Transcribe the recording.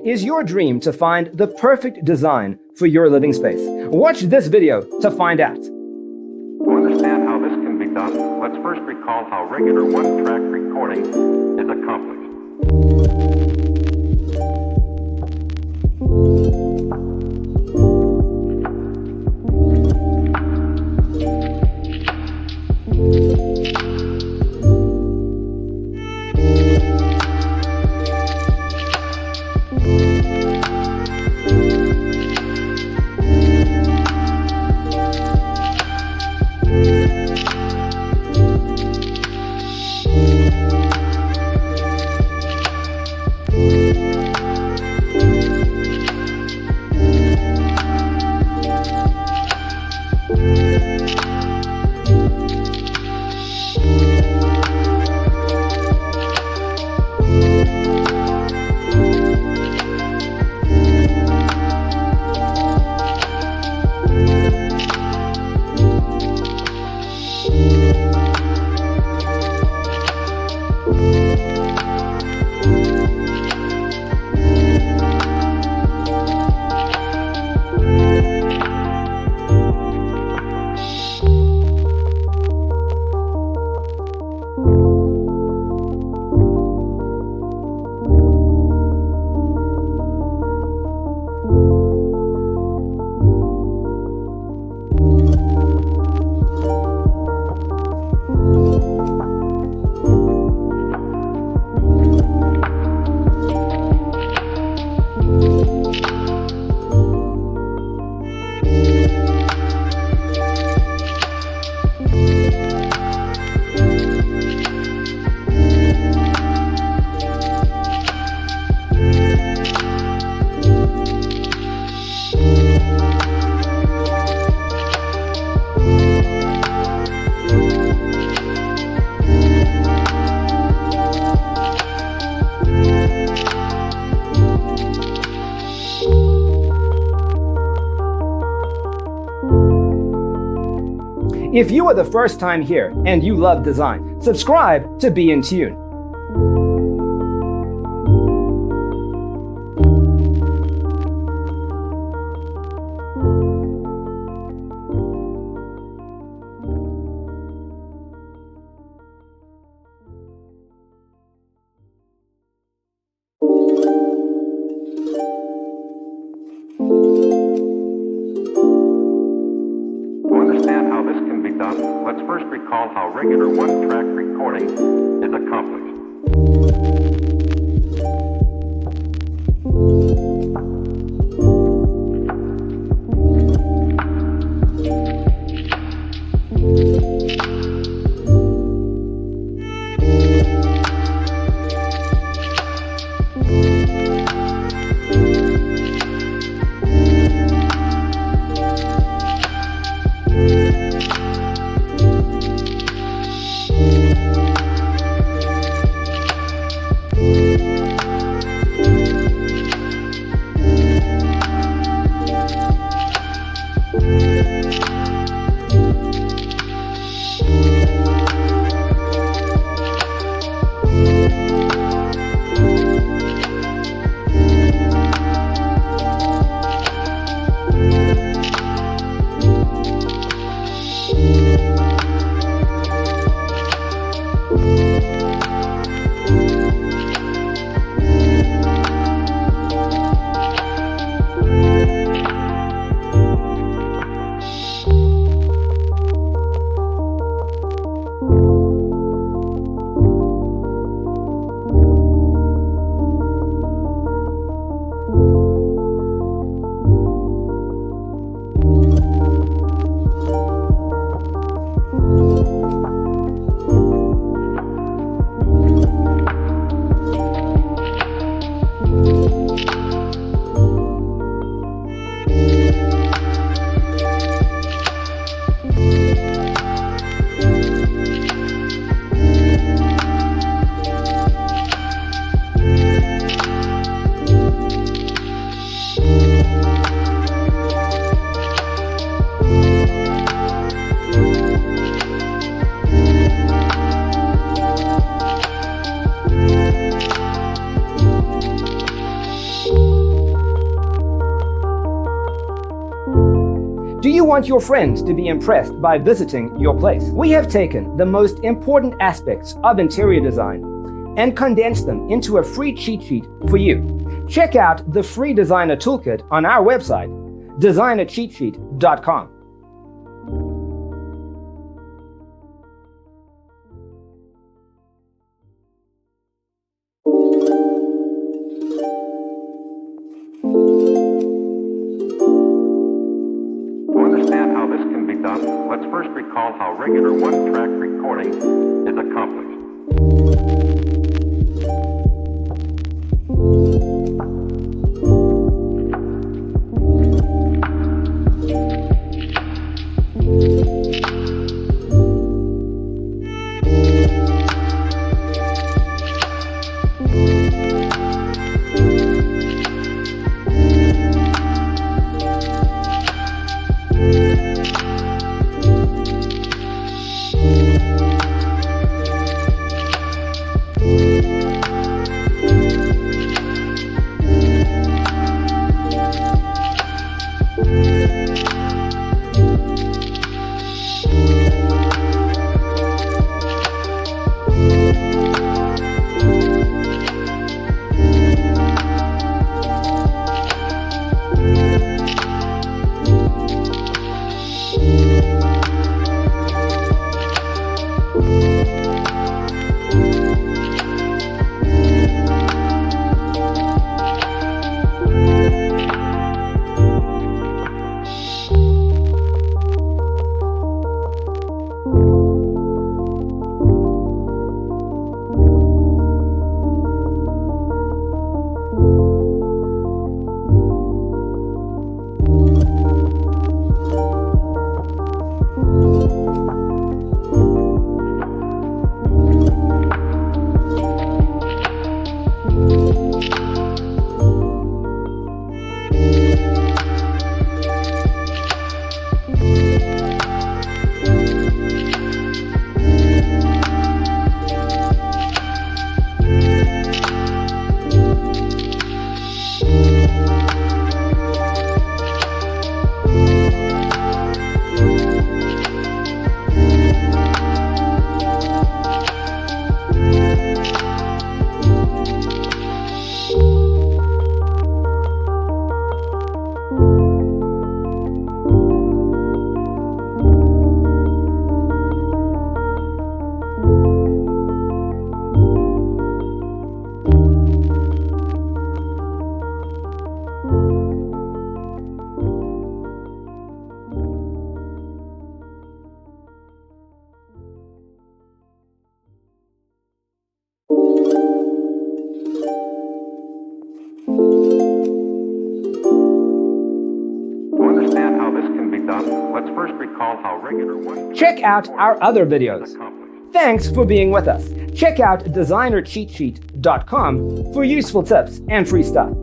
Is your dream to find the perfect design for your living space? Watch this video to find out. To understand how this can be done, let's first recall how regular one-track recording is accomplished. If you are the first time here and you love design, subscribe to Be in Tune. Let's first recall how regular one-track recording is accomplished. Do you want your friends to be impressed by visiting your place? We have taken the most important aspects of interior design and condensed them into a free cheat sheet for you. Check out the free designer toolkit on our website, designercheatsheet.com. To understand how this can be done, let's first recall how regular one-track recording is accomplished. Let's first recall how regular one. Check out our other videos. Thanks for being with us. Check out designercheatsheet.com for useful tips and free stuff.